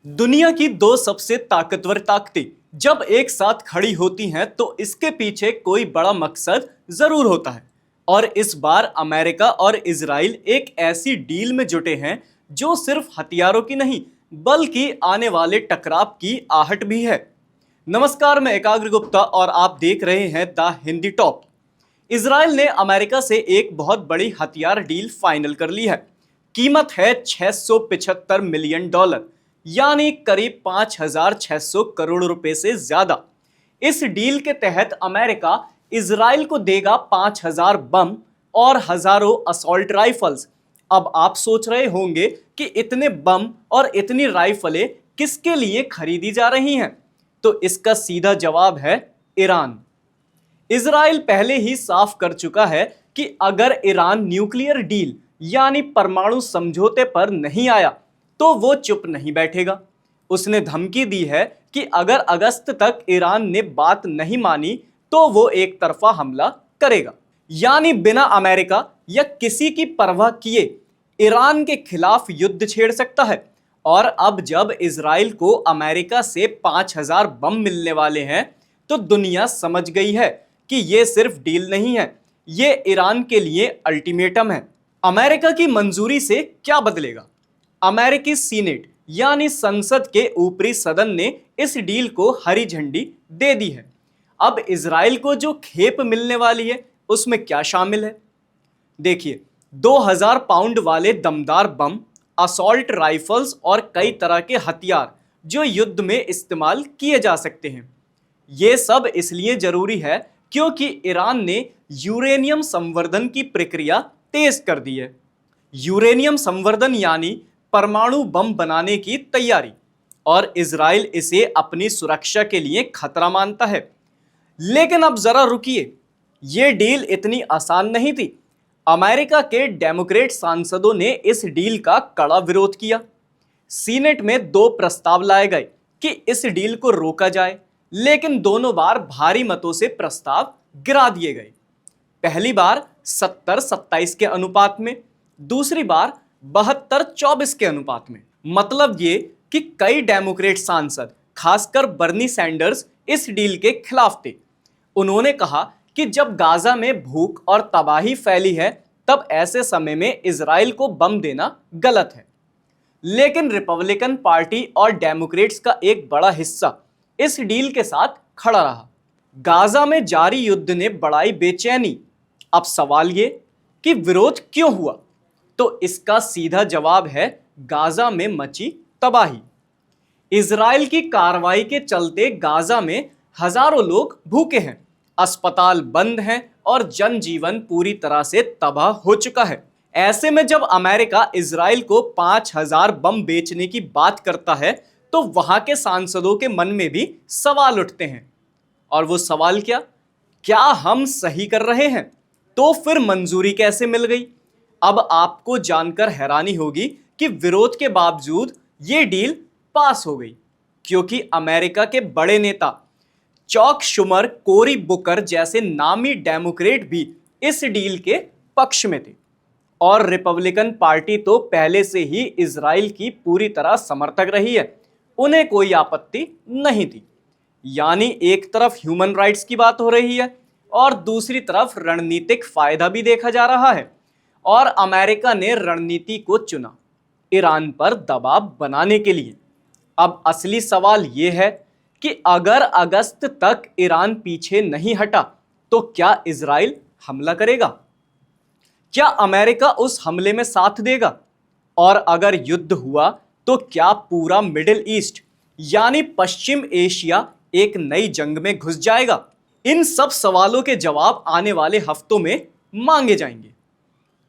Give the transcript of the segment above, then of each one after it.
दुनिया की दो सबसे ताकतवर ताकतें जब एक साथ खड़ी होती हैं तो इसके पीछे कोई बड़ा मकसद जरूर होता है। और इस बार अमेरिका और इजराइल एक ऐसी डील में जुटे हैं जो सिर्फ हथियारों की नहीं बल्कि आने वाले टकराव की आहट भी है। नमस्कार, मैं एकाग्र गुप्ता और आप देख रहे हैं द हिंदी टॉप। इजराइल ने अमेरिका से एक बहुत बड़ी हथियार डील फाइनल कर ली है। कीमत है $675 मिलियन, यानी करीब 5,600 करोड़ रुपए से ज्यादा। इस डील के तहत अमेरिका इजराइल को देगा 5,000 बम और हजारों असॉल्ट राइफल्स। अब आप सोच रहे होंगे कि इतने बम और इतनी राइफलें किसके लिए खरीदी जा रही हैं? तो इसका सीधा जवाब है ईरान। इजराइल पहले ही साफ कर चुका है कि अगर ईरान न्यूक्लियर डील यानी परमाणु समझौते पर नहीं आया तो वो चुप नहीं बैठेगा। उसने धमकी दी है कि अगर अगस्त तक ईरान ने बात नहीं मानी तो वो एक तरफा हमला करेगा, यानी बिना अमेरिका या किसी की परवाह किए ईरान के खिलाफ युद्ध छेड़ सकता है। और अब जब इजराइल को अमेरिका से 5,000 बम मिलने वाले हैं तो दुनिया समझ गई है कि ये सिर्फ डील नहीं है, ये ईरान के लिए अल्टीमेटम है। अमेरिका की मंजूरी से क्या बदलेगा? अमेरिकी सीनेट यानी संसद के ऊपरी सदन ने इस डील को हरी झंडी दे दी है। अब इजराइल को जो खेप मिलने वाली है उसमें क्या शामिल है? देखिए, 2,000 पाउंड वाले दमदार बम, असॉल्ट राइफल्स और कई तरह के हथियार जो युद्ध में इस्तेमाल किए जा सकते हैं। ये सब इसलिए जरूरी है क्योंकि ईरान ने यूरेनियम संवर्धन की प्रक्रिया तेज कर दी है। यूरेनियम संवर्धन यानी परमाणु बम बनाने की तैयारी, और इजराइल इसे अपनी सुरक्षा के लिए खतरा मानता है। लेकिन अब जरा रुकिए, यह डील इतनी आसान नहीं थी। अमेरिका के डेमोक्रेट सांसदों ने इस डील का कड़ा विरोध किया। सीनेट में 2 प्रस्ताव लाए गए कि इस डील को रोका जाए, लेकिन दोनों बार भारी मतों से प्रस्ताव गिरा दिए गए। पहली बार 70-27 के अनुपात में, दूसरी बार 72-24 के अनुपात में। मतलब ये कि कई डेमोक्रेट सांसद, खासकर बर्नी सैंडर्स, इस डील के खिलाफ थे। उन्होंने कहा कि जब गाजा में भूख और तबाही फैली है तब ऐसे समय में इजराइल को बम देना गलत है। लेकिन रिपब्लिकन पार्टी और डेमोक्रेट्स का एक बड़ा हिस्सा इस डील के साथ खड़ा रहा। गाजा में जारी युद्ध ने बढ़ाई बेचैनी। अब सवाल ये कि विरोध क्यों हुआ? तो इसका सीधा जवाब है गाजा में मची तबाही। इजराइल की कार्रवाई के चलते गाजा में हजारों लोग भूखे हैं, अस्पताल बंद हैं और जनजीवन पूरी तरह से तबाह हो चुका है। ऐसे में जब अमेरिका इजराइल को 5,000 बम बेचने की बात करता है तो वहां के सांसदों के मन में भी सवाल उठते हैं। और वो सवाल क्या हम सही कर रहे हैं? तो फिर मंजूरी कैसे मिल गई? अब आपको जानकर हैरानी होगी कि विरोध के बावजूद ये डील पास हो गई, क्योंकि अमेरिका के बड़े नेता चॉक शुमर, कोरी बुकर जैसे नामी डेमोक्रेट भी इस डील के पक्ष में थे। और रिपब्लिकन पार्टी तो पहले से ही इजराइल की पूरी तरह समर्थक रही है, उन्हें कोई आपत्ति नहीं थी। यानी एक तरफ ह्यूमन राइट्स की बात हो रही है और दूसरी तरफ रणनीतिक फायदा भी देखा जा रहा है। और अमेरिका ने रणनीति को चुना ईरान पर दबाव बनाने के लिए। अब असली सवाल यह है कि अगर अगस्त तक ईरान पीछे नहीं हटा तो क्या इजराइल हमला करेगा? क्या अमेरिका उस हमले में साथ देगा? और अगर युद्ध हुआ तो क्या पूरा मिडिल ईस्ट यानी पश्चिम एशिया एक नई जंग में घुस जाएगा? इन सब सवालों के जवाब आने वाले हफ्तों में मांगे जाएंगे।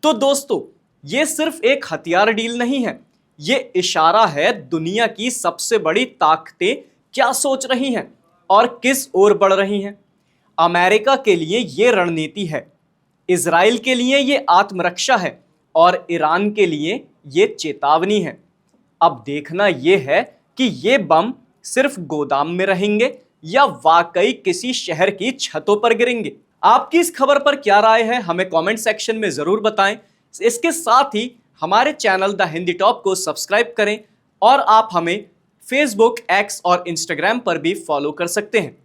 तो दोस्तों, ये सिर्फ एक हथियार डील नहीं है, ये इशारा है दुनिया की सबसे बड़ी ताकतें क्या सोच रही हैं और किस ओर बढ़ रही हैं। अमेरिका के लिए ये रणनीति है, इजराइल के लिए ये आत्मरक्षा है और ईरान के लिए ये चेतावनी है। अब देखना यह है कि ये बम सिर्फ गोदाम में रहेंगे या वाकई किसी शहर की छतों पर गिरेंगे। आपकी इस खबर पर क्या राय है, हमें कमेंट सेक्शन में जरूर बताएं। इसके साथ ही हमारे चैनल द हिंदी टॉप को सब्सक्राइब करें और आप हमें फेसबुक, एक्स और इंस्टाग्राम पर भी फॉलो कर सकते हैं।